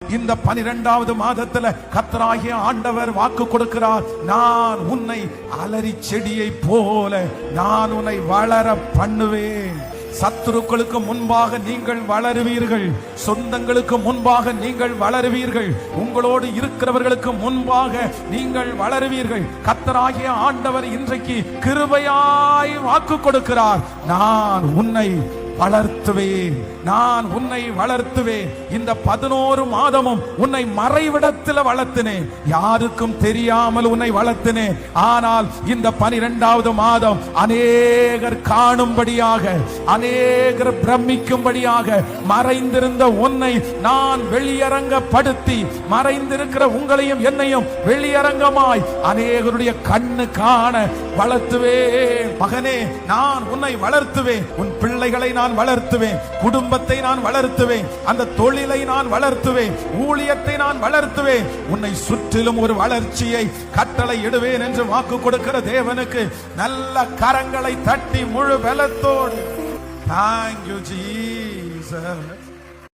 இந்த 12வது மாதத்துல கர்த்தராகிய ஆண்டவர் வாக்கு கொடுக்கிறார். நான் உன்னை அலரி செடியை போல நான் உன்னை வளர பண்ணுவேன். சத்துருக்களுக்கு முன்பாக நீங்கள் வளருவீர்கள், சொந்தங்களுக்கு முன்பாக நீங்கள் வளருவீர்கள், உங்களோடு இருக்கிறவர்களுக்கு முன்பாக நீங்கள் வளருவீர்கள். கர்த்தராகிய ஆண்டவர் இன்றைக்கு கிருபையாய் வாக்கு கொடுக்கிறார். நான் உன்னை வளர்த்துவேன், நான் உன்னை வளர்த்துவேன். இந்த 11 மாதமும் உன்னை மறைவிடத்தில் வளர்த்தினேன், யாருக்கும் தெரியாமல் உன்னை வளர்த்தினேன். ஆனால் இந்த 12வது மாதம் அநேகர் காணும்படியாக, அநேகர் பிரமிக்கும்படியாக மறைந்திருந்த உன்னை நான் வெளியரங்கப்படுத்தி, மறைந்திருக்கிற உங்களையும் என்னையும் வெளியரங்கமாய் அநேகருடைய கண்ணு காண வளர்த்துவேன். மகனே, நான் உன்னை வளர்த்துவேன். உன் பிள்ளைகளை நான் வளர்த்துவேன், குடும்பத்தை நான் வளர்த்துவேன், அந்த தொழிலை நான் வளர்த்துவேன், ஊழியத்தை நான் வளர்த்துவேன். உன்னை சுற்றிலும் ஒரு வளர்ச்சியை கட்டளை இடுவேன் என்று வாக்கு கொடுக்கிற தேவனுக்கு நல்ல கரங்களை தட்டி முழு பலத்தோடு Thank you, Jesus.